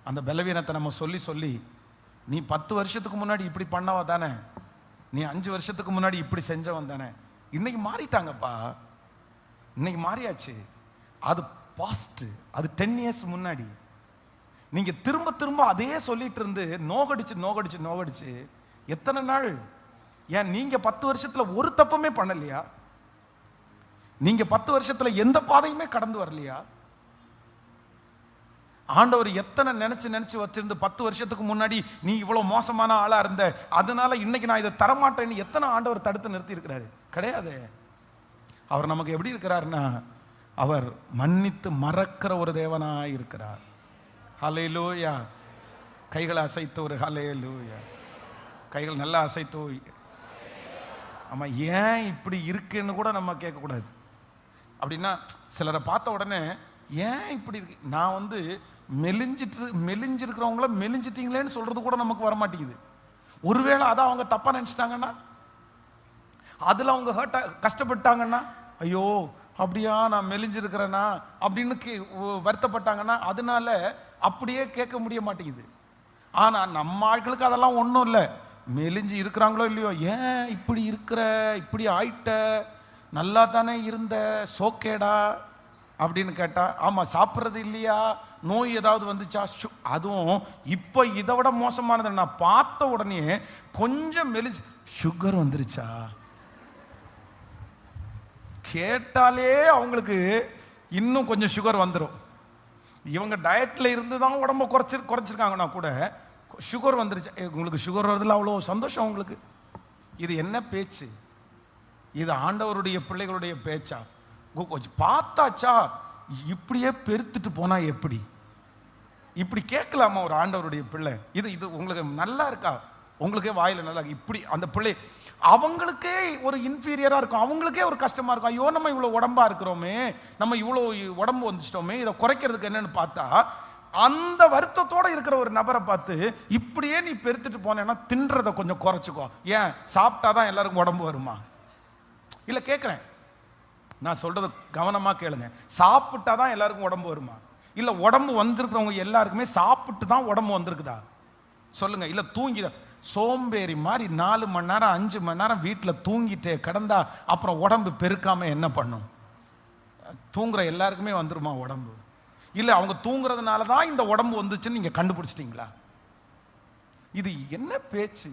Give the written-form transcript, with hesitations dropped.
அந்த பலவீனத்தை நம்ம சொல்லி சொல்லி, நீ 10 வருஷத்துக்கு முன்னாடி இப்படி பண்ணவ தானே, நீ 5 வருஷத்துக்கு முன்னாடி இப்படி செஞ்சவன் தானே, இன்னைக்கு மாறிட்டாங்கப்பா, இன்னைக்கு மாறியாச்சு. அது பாஸ்ட், அது 10 இயர்ஸ் முன்னாடி. நீங்க திரும்ப திரும்ப அதே சொல்லிட்டு இருந்து நோகடிச்சு நோகடிச்சு நோகடிச்சு எத்தனை நாள்? ஏன் நீங்க 10 வருஷத்துல ஒரு தப்புமே பண்ணலையா? நீங்க 10 வருஷத்துல எந்த பாதையுமே கடந்து வரலையா? ஆண்டவர் எத்தனை நினைச்சு நினைச்சு வச்சிருந்து 10 வருஷத்துக்கு முன்னாடி நீ இவ்வளவு மோசமான ஆளா இருந்த, அதனால இன்னைக்கு நான் இதை தரமாட்டேன்னு எத்தனை ஆண்டவர் தடுத்து நிறுத்தி இருக்கிறாரு? கிடையாது. அவர் நமக்கு எப்படி இருக்கிறார்னா, அவர் மன்னித்து மறக்கிற ஒரு தேவனாய் இருக்கிறார். ஹல்லேலூயா. கைகளை அசைத்து ஒரு ஹல்லேலூயா. கைகள் நல்லா அசைத்து. ஆமா, ஏன் இப்படி இருக்குன்னு கூட நம்ம கேட்கக்கூடாது. அப்படின்னா சிலரை பார்த்த உடனே ஏன் இப்படி இருக்கு, நான் மெலிஞ்சிருக்கிறவங்கள மெலிஞ்சிட்டீங்களேன்னு சொல்றது கூட நமக்கு வரமாட்டேங்குது. ஒருவேளை அதான் அவங்க தப்பா நினைச்சிட்டாங்கன்னா, அதுல அவங்க கஷ்டப்பட்டாங்கன்னா, ஐயோ அப்படியா நான் மெலிஞ்சிருக்கிறேனா அப்படின்னு வருத்தப்பட்டாங்கன்னா, அதனால அப்படியே கேட்க முடிய மாட்டேங்குது. ஆனா நம்ம ஆட்களுக்கு அதெல்லாம் ஒன்றும் இல்லை. மெலிஞ்சு இருக்கிறாங்களோ இல்லையோ, ஏன் இப்படி இருக்கிற, இப்படி ஆயிட்ட, நல்லா தானே இருந்த, சோக்கேடா அப்படின்னு கேட்டா, ஆமா சாப்பிட்றது இல்லையா, நோய் ஏதாவது வந்துச்சா, அதுவும் இப்போ இதை விட மோசமானது, நான் பார்த்த உடனே கொஞ்சம் மெலிஞ்சு சுகர் வந்துருச்சா கேட்டாலே அவங்களுக்கு இன்னும் கொஞ்சம் சுகர் வந்துடும். இவங்க டயட்ல இருந்து தான் உடம்ப குறைச்சிருக்காங்கன்னா கூட சுகர் வந்துருச்சு. உங்களுக்கு சுகர் வருதுல, அவ்வளோ சந்தோஷம் உங்களுக்கு. இது என்ன பேச்சு? இது ஆண்டவருடைய பிள்ளைகளுடைய பேச்சா? பார்த்தாச்சா இப்படியே பெருத்துட்டு போனா எப்படி? இப்படி கேட்கலாமா ஒரு ஆண்டவருடைய பிள்ளை? இது உங்களுக்கு நல்லா இருக்கா? உங்களுக்கே வாயில நல்லா இப்படி அந்த பிள்ளை அவங்களுக்கே ஒரு இன்ஃபீரியரா இருக்கும், அவங்களுக்கே ஒரு கஷ்டமா இருக்கும். ஐயோ நம்ம இவ்வளோ உடம்பா இருக்கிறோமே, நம்ம இவ்வளோ உடம்பு வந்துச்சிட்டோமே, இதை குறைக்கிறதுக்கு என்னன்னு பார்த்தா, அந்த வருத்தத்தோட இருக்கிற ஒரு நபரை பார்த்து, இப்படியே நீ பெருத்துட்டு போனேன்னா தின்றதை கொஞ்சம் குறைச்சிக்கோ. ஏன் சாப்பிட்டாதான் எல்லாருக்கும் உடம்பு வருமா? இல்லை கேட்குறேன், நான் சொல்றது கவனமா கேளுங்க. சாப்பிட்டாதான் எல்லாருக்கும் உடம்பு வருமா? இல்லை உடம்பு வந்திருக்கிறவங்க எல்லாருக்குமே சாப்பிட்டு தான் உடம்பு வந்திருக்குதா? சொல்லுங்க. இல்லை தூங்கிதான் சோம்பேறி மாதிரி 4 மணி நேரம் 5 மணி நேரம் வீட்டில் தூங்கிட்டே கிடந்தா அப்புறம் உடம்பு பெருக்காம என்ன பண்ணும்? தூங்குற எல்லாருக்குமே வந்துருமா உடம்பு? இல்லை அவங்க தூங்குறதுனால தான் இந்த உடம்பு வந்துச்சுன்னு நீங்க கண்டுபிடிச்சிட்டீங்களா? இது என்ன பேச்சு?